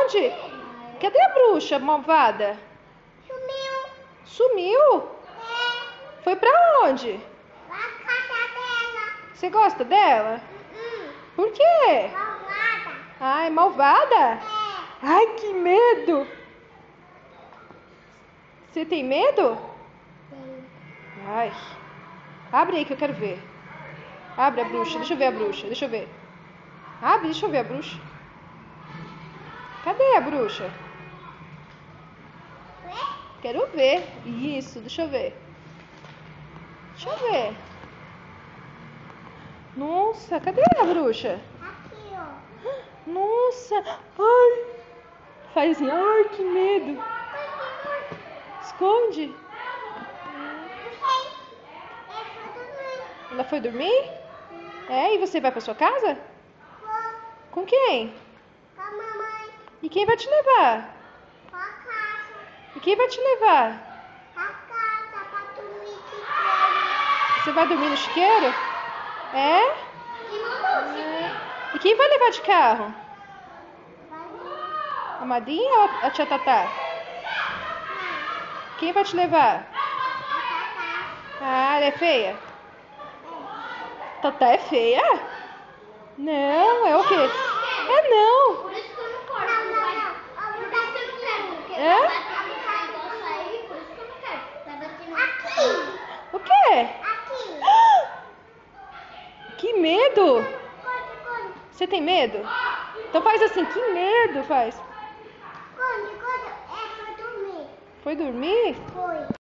Onde? Cadê a bruxa malvada? Sumiu? Foi pra onde? Na casa dela. Você gosta dela? Por quê? Malvada. Ai, malvada? Ai, que medo! Você tem medo? Ai. Abre aí que eu quero ver. Abre a bruxa. Deixa eu ver a bruxa. Deixa eu ver. Abre, deixa eu ver a bruxa. Cadê a bruxa? Quero ver. Isso, deixa eu ver. Deixa eu ver. Nossa, cadê a bruxa? Aqui, ó. Nossa. Ai. Faz assim. Ai, que medo. Esconde. Ela foi dormir? É, e você vai pra sua casa? Com quem? Com a mamãe. E quem vai te levar? Com a casa. E quem vai te levar? A casa pra dormir de Você vai dormir no chiqueiro? É? E quem vai levar de carro? A madrinha ou a tia Tatá? Quem vai te levar? Ah, ela é feia? Tatá é feia? Não, é o quê? É não. Por isso que eu não corto. Não. Por isso que eu não quero. É? Por isso que eu não quero. Aqui. O quê? Aqui. Que medo! Conde. Você tem medo? Então faz assim, que medo, faz. Conde. Foi dormir. Foi dormir? Foi.